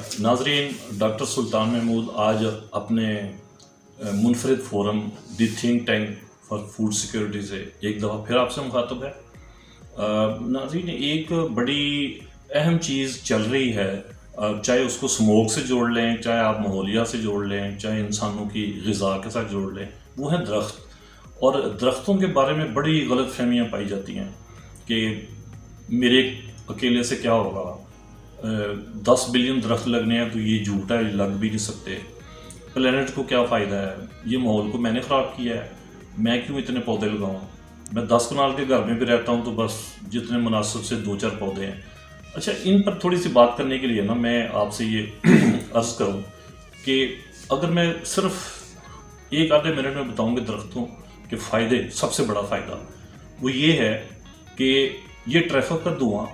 नाजरीन, डॉक्टर सुल्तान महमूद आज अपने मुनफरिद forum the think tank for food security से एक दफ़ा फिर आपसे मुखातब है। नाजरीन, एक बड़ी अहम चीज़ चल रही है, चाहे उसको स्मोक से जोड़ लें, चाहे आप माहौलिया से जोड़ लें, चाहे इंसानों की ग़िज़ा के साथ जोड़ लें, वो है दरख्त। और दरख्तों के बारे में बड़ी गलत फहमियाँ पाई जाती हैं कि मेरे अकेले से क्या होगा, 10 बिलियन दरख्त लगने हैं तो ये झूठ है, लग भी नहीं सकते। प्लेनेट को क्या फ़ायदा है, ये माहौल को मैंने ख़राब किया है, मैं क्यों इतने पौधे लगाऊँ। मैं 10 कनाल के घर में भी रहता हूँ तो बस जितने मुनासिब से 2-4 पौधे हैं। अच्छा, इन पर थोड़ी सी बात करने के लिए ना मैं आपसे ये अर्ज़ करूँ कि अगर मैं सिर्फ एक आधे मिनट में बताऊँगी दरख्तों के फ़ायदे, सबसे बड़ा फ़ायदा वो ये है कि ये ट्रैफिक का धुआं,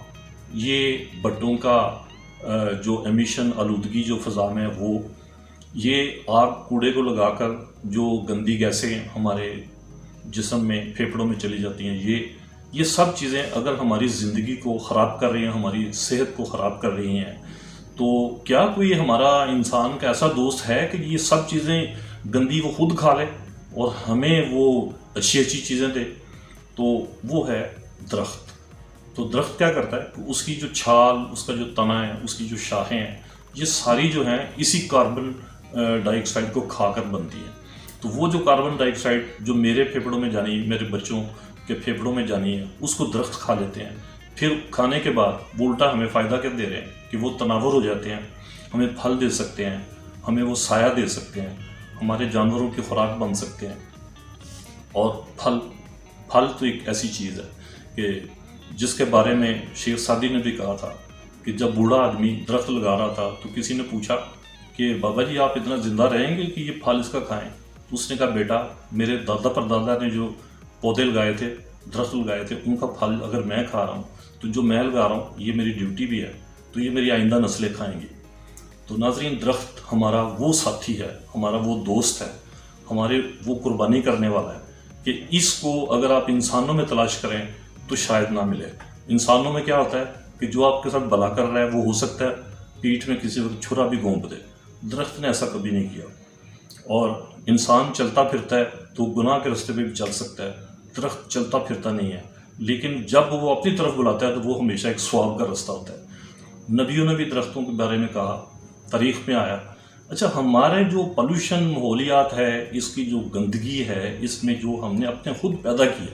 ये भट्टों का जो एमिशन आलूदगी जो फ़ज़ा में वो, ये आग कूड़े को लगाकर जो गंदी गैसें हमारे जिस्म में फेफड़ों में चली जाती हैं, ये सब चीज़ें अगर हमारी ज़िंदगी को ख़राब कर रही हैं, हमारी सेहत को ख़राब कर रही हैं, तो क्या कोई हमारा इंसान का ऐसा दोस्त है कि ये सब चीज़ें गंदी वो खुद खा ले और हमें वो अच्छी अच्छी चीज़ें दे? तो वो है दरख्त। तो दरख्त क्या करता है, तो उसकी जो छाल, उसका जो तना है, उसकी जो शाखें हैं, ये सारी जो हैं इसी कार्बन डाइऑक्साइड को खाकर बनती हैं। तो वो जो कार्बन डाइऑक्साइड जो मेरे फेफड़ों में जानी, मेरे बच्चों के फेफड़ों में जानी है, उसको दरख्त खा लेते हैं। फिर खाने के बाद वो उल्टा हमें फ़ायदा क्या दे रहे हैं कि वो तनावर हो जाते हैं, हमें फल दे सकते हैं, हमें वो साया दे सकते हैं, हमारे जानवरों की खुराक बन सकते हैं। और फल तो एक ऐसी चीज़ है कि जिसके बारे में शेख सादी ने भी कहा था कि जब बूढ़ा आदमी दरख्त लगा रहा था तो किसी ने पूछा कि बाबा जी आप इतना ज़िंदा रहेंगे कि ये फल इसका खाएं? तो उसने कहा बेटा, मेरे दादा परदादा ने जो पौधे लगाए थे, दरख्त लगाए थे, उनका फल अगर मैं खा रहा हूँ तो जो मैं लगा रहा हूँ ये मेरी ड्यूटी भी है, तो ये मेरी आइंदा नस्लें खाएंगी। तो नाज़रीन, दरख्त हमारा वो साथी है, हमारा वो दोस्त है, हमारे वो कुर्बानी करने वाला है कि इसको अगर आप इंसानों में तलाश करें तो शायद ना मिले। इंसानों में क्या होता है कि जो आपके साथ भला कर रहा है वो हो सकता है पीठ में किसी वक्त छुरा भी घोंप दे। दरख्त ने ऐसा कभी नहीं किया। और इंसान चलता फिरता है तो गुनाह के रास्ते पे भी चल सकता है, दरख्त चलता फिरता नहीं है, लेकिन जब वो अपनी तरफ बुलाता है तो वो हमेशा एक सवाब का रास्ता होता है। नबियों ने भी दरख्तों के बारे में कहा, तारीख़ में आया। अच्छा, हमारे जो पॉल्यूशन माहौलियात है, इसकी जो गंदगी है, इसमें जो हमने अपने खुद पैदा किया,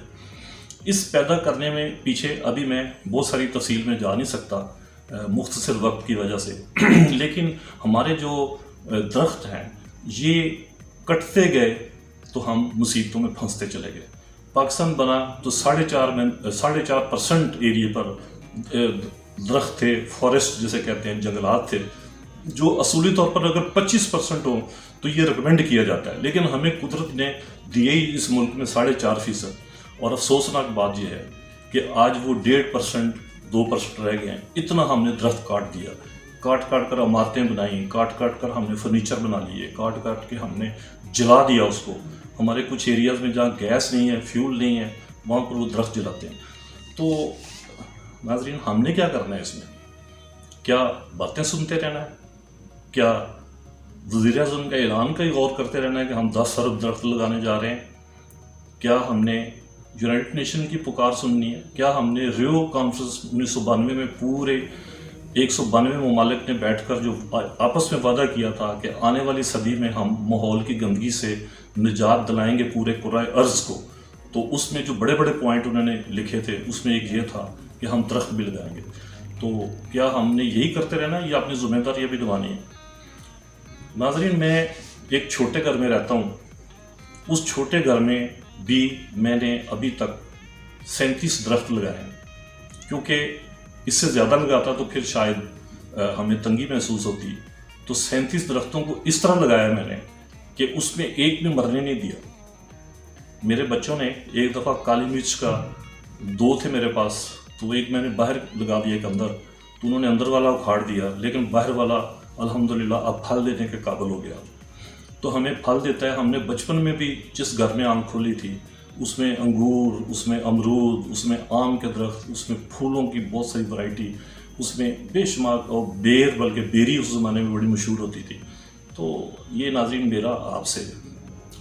इस पैदा करने में पीछे अभी मैं बहुत सारी तफसील में जा नहीं सकता मुख्तसर वक्त की वजह से लेकिन हमारे जो दरख्त हैं ये कटते गए तो हम मुसीबतों में फंसते चले गए। पाकिस्तान बना तो 4.5% एरिया पर दरख्त थे, फॉरेस्ट जिसे कहते हैं, जंगलात थे, जो असूली तौर पर अगर 25% हो तो ये रिकमेंड किया जाता है, लेकिन हमें कुदरत ने दिए ही इस मुल्क में 4.5%। और अफसोसनाक बात यह है कि आज वो 1.5%, 2% रह गए हैं। इतना हमने दरख्त काट दिया, काट कर इमारतें बनाई, काट कर हमने फर्नीचर बना लिए, काट के हमने जला दिया उसको। हमारे कुछ एरियाज़ में जहाँ गैस नहीं है, फ्यूल नहीं है, वहाँ पर वो दरख्त जलाते हैं। तो नाज़रीन, हमने क्या करना है इसमें? क्या बातें सुनते रहना है? क्या वज़ीर-ए-आज़म का ऐलान का ही गौर करते रहना है कि हम 10 अरब दरख्त लगाने जा रहे हैं? क्या हमने यूनाइटेड नेशन की पुकार सुननी है? क्या हमने रियो कॉन्फ्रेंस 1992 में पूरे 192 ममालिक ने बैठकर जो आपस में वादा किया था कि आने वाली सदी में हम माहौल की गंदगी से निजात दिलाएंगे पूरे कुराए अर्ज़ को, तो उसमें जो बड़े बड़े पॉइंट उन्होंने लिखे थे उसमें एक ये था कि हम दरख्त भी लगाएंगे। तो क्या हमने यही करते रहना है या अपनी जिम्मेदारियाँ भी निभानी है? नाज़रीन, मैं एक छोटे घर में रहता हूँ। उस छोटे घर में भी मैंने अभी तक 37 दरख्त लगाए हैं, क्योंकि इससे ज़्यादा लगाता तो फिर शायद हमें तंगी महसूस होती। तो 37 दरख्तों को इस तरह लगाया मैंने कि उसमें एक भी मरने नहीं दिया। मेरे बच्चों ने एक दफ़ा काली मिर्च का 2 थे मेरे पास, तो एक मैंने बाहर लगा दिया, एक अंदर, तो उन्होंने अंदर वाला उखाड़ दिया, लेकिन बाहर वाला अल्हम्दुलिल्लाह अब फल देने के काबिल हो गया। तो हमें फल देता है। हमने बचपन में भी जिस घर में आँख खोली थी उसमें अंगूर, उसमें अमरूद, उसमें आम के दरख्त, उसमें फूलों की बहुत सारी वैरायटी اس میں بے شمار اور بیر بلکہ بیری اس زمانے میں بڑی مشہور ہوتی تھی. تو یہ ناظرین میرا آپ سے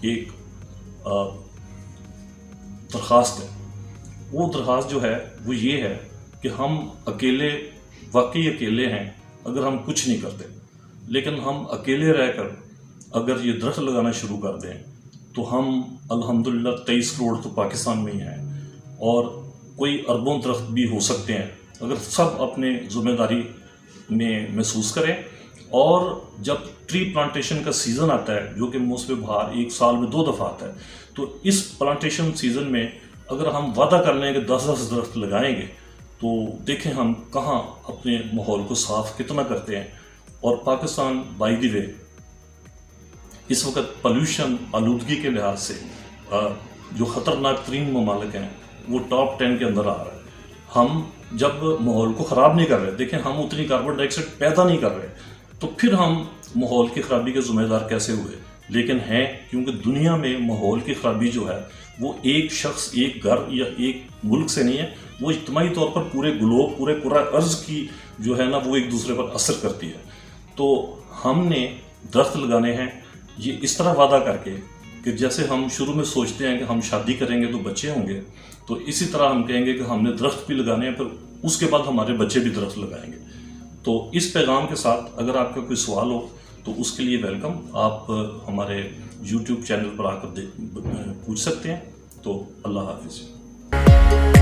ایک درخواست ہے. وہ درخواست جو ہے وہ یہ ہے کہ ہم اکیلے واقعی اکیلے ہیں اگر ہم کچھ نہیں کرتے، لیکن ہم اکیلے رہ کر اگر یہ درخت لگانا شروع کر دیں تو ہم الحمدللہ 23 کروڑ تو پاکستان میں ہی ہیں، اور کوئی اربوں درخت بھی ہو سکتے ہیں اگر سب اپنے ذمہ داری میں محسوس کریں. اور جب ٹری پلانٹیشن کا سیزن آتا ہے جو کہ موسم بہار 1 سال میں 2 دفعہ آتا ہے، تو اس پلانٹیشن سیزن میں اگر ہم وعدہ کر لیں کہ 10 درخت لگائیں گے تو دیکھیں ہم کہاں اپنے ماحول کو صاف کتنا کرتے ہیں. اور پاکستان بائی دی وے اس وقت پلیوشن آلودگی کے لحاظ سے جو خطرناک ترین ممالک ہیں وہ ٹاپ 10 کے اندر آ رہا ہے. ہم جب ماحول کو خراب نہیں کر رہے، دیکھیں ہم اتنی کاربن ڈائی آکسائڈ پیدا نہیں کر رہے، تو پھر ہم ماحول کی خرابی کے ذمہ دار کیسے ہوئے؟ لیکن ہیں، کیونکہ دنیا میں ماحول کی خرابی جو ہے وہ ایک شخص، ایک گھر یا ایک ملک سے نہیں ہے، وہ اجتماعی طور پر پورے گلوب، پورے کرۂ ارض کی جو ہے نا وہ ایک دوسرے پر اثر کرتی ہے. تو ہم نے درخت لگانے ہیں یہ اس طرح وعدہ کر کے کہ جیسے ہم شروع میں سوچتے ہیں کہ ہم شادی کریں گے تو بچے ہوں گے، تو اسی طرح ہم کہیں گے کہ ہم نے درخت بھی لگانے ہیں، پھر اس کے بعد ہمارے بچے بھی درخت لگائیں گے. تو اس پیغام کے ساتھ اگر آپ کا کوئی سوال ہو تو اس کے لیے ویلکم، آپ ہمارے یوٹیوب چینل پر آ کر پوچھ سکتے ہیں. تو اللہ حافظ.